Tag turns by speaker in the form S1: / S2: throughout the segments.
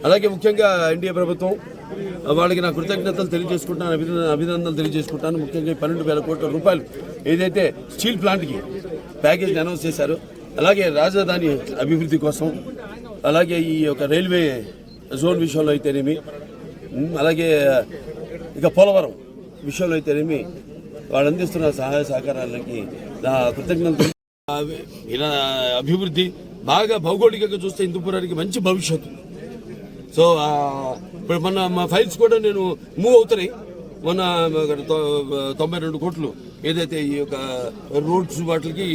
S1: అలాగే ముఖ్యంగా ఎన్డీఏ ప్రభుత్వం వాళ్ళకి నా కృతజ్ఞతలు తెలియజేసుకుంటాను, అభినందనలు తెలియజేసుకుంటాను. ముఖ్యంగా 12,000 కోట్ల రూపాయలు ఏదైతే స్టీల్ ప్లాంట్కి ప్యాకేజ్ అనౌన్స్ చేశారో, అలాగే రాజధాని అభివృద్ధి కోసం, అలాగే ఈ యొక్క రైల్వే జోన్ విషయంలో అయితేనేమి, అలాగే ఇక పోలవరం విషయంలో అయితేనేమి వాళ్ళు అందిస్తున్న సహాయ సహకారాలకి నా కృతజ్ఞతలు. ఇలా అభివృద్ధి బాగా భౌగోళికంగా చూస్తే హిందూపురానికి మంచి భవిష్యత్తు. సో ఇప్పుడు మొన్న మా ఫైల్స్ కూడా నేను మూవ్ అవుతున్నాయి. మొన్న 92 కోట్లు ఏదైతే ఈ యొక్క రోడ్స్ వాటికి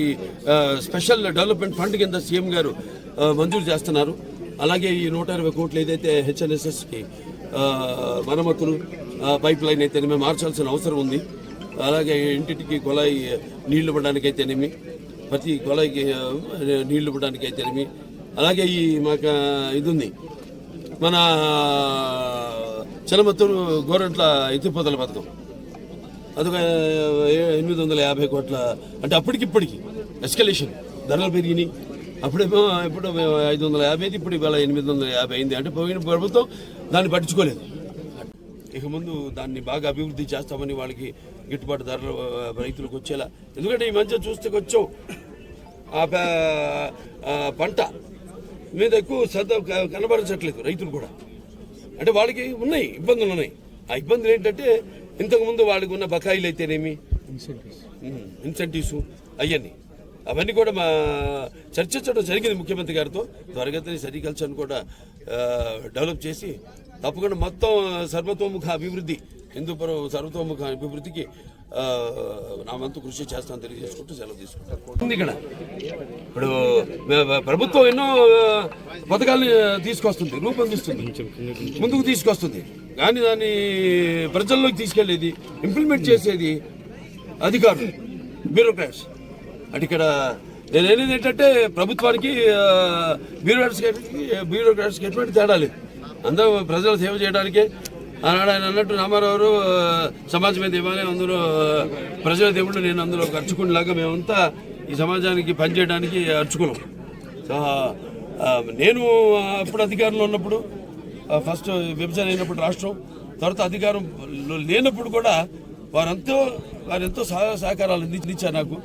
S1: స్పెషల్ డెవలప్మెంట్ ఫండ్ కింద సీఎం గారు మంజూరు చేస్తున్నారు. అలాగే ఈ 120 కోట్లు ఏదైతే హెచ్ఎన్ఎస్ఎస్కి మరమ్మతులు పైప్ లైన్ అయితేనేమి మార్చాల్సిన అవసరం ఉంది. అలాగే ఇంటింటికి కుళాయి నీళ్లు ఇవ్వడానికి అయితేనేమి, ప్రతి కుళాయికి నీళ్లు ఇవ్వడానికి అయితేనేమి, అలాగే ఈ మాకు ఇది ఉంది మన చలమత్తూరు గోరంట్ల ఎత్తిపోతల పథకం, అదొక 850 కోట్ల. అంటే అప్పటికిప్పటికి ఎస్కలేషన్ ధరలు పెరిగినాయి. అప్పుడేమో ఇప్పుడు 550, ఇప్పుడు ఇవాళ 850 అయింది. అంటే పోయిన ప్రభుత్వం దాన్ని పట్టించుకోలేదు. ఇక ముందు దాన్ని బాగా అభివృద్ధి చేస్తామని వాళ్ళకి గిట్టుబాటు ధరలు రైతులకు వచ్చేలా. ఎందుకంటే ఈ మధ్య చూస్తే కొంచెం పంట మీద ఎక్కువ శ్రద్ధ కనబరచట్లేదు రైతులు కూడా. అంటే వాళ్ళకి ఉన్నాయి ఇబ్బందులు ఉన్నాయి. ఆ ఇబ్బందులు ఏంటంటే ఇంతకుముందు వాళ్ళకి ఉన్న బకాయిలు అయితేనేమి, ఇన్సెంటివ్స్ అవన్నీ కూడా మా చర్చించడం జరిగింది ముఖ్యమంత్రి గారితో. త్వరగతిని సెరికల్చర్ని కూడా డెవలప్ చేసి తప్పకుండా మొత్తం సర్వతోముఖ అభివృద్ధి, హిందూపురం సర్వతోముఖ అభివృద్ధికి నా వంతు కృషి చేస్తాను తెలియజేసుకుంటూ సెలవు తీసుకుంటాను. ఇక్కడ ఇప్పుడు ప్రభుత్వం ఎన్నో పథకాలను తీసుకొస్తుంది, రూపొందిస్తుంది, ముందుకు తీసుకొస్తుంది. కానీ దాన్ని ప్రజల్లోకి తీసుకెళ్లేది, ఇంప్లిమెంట్ చేసేది అధికారులు, బ్యూరోక్రాట్స్. అంటే ఇక్కడ నేను అనేది ఏంటంటే ప్రభుత్వానికి బ్యూరోక్రాట్స్కి ఎటువంటి తేడా లేదు. అందరూ ప్రజల సేవ చేయడానికే. ఆనాడు ఆయన అన్నట్టు రామారావు సమాజమే దేవాలయం, అందులో ప్రజల దేవుళ్ళు, నేను అందులో ఒక అర్చకునిలాగా మేమంతా ఈ సమాజానికి పనిచేయడానికి అర్చుకున్నాం. నేను అప్పుడు అధికారంలో ఉన్నప్పుడు, ఫస్ట్ విభజన అయినప్పుడు రాష్ట్రం, తర్వాత అధికారం లేనప్పుడు కూడా వారెంతో సహాయ సహకారాలు అందించారు నాకు.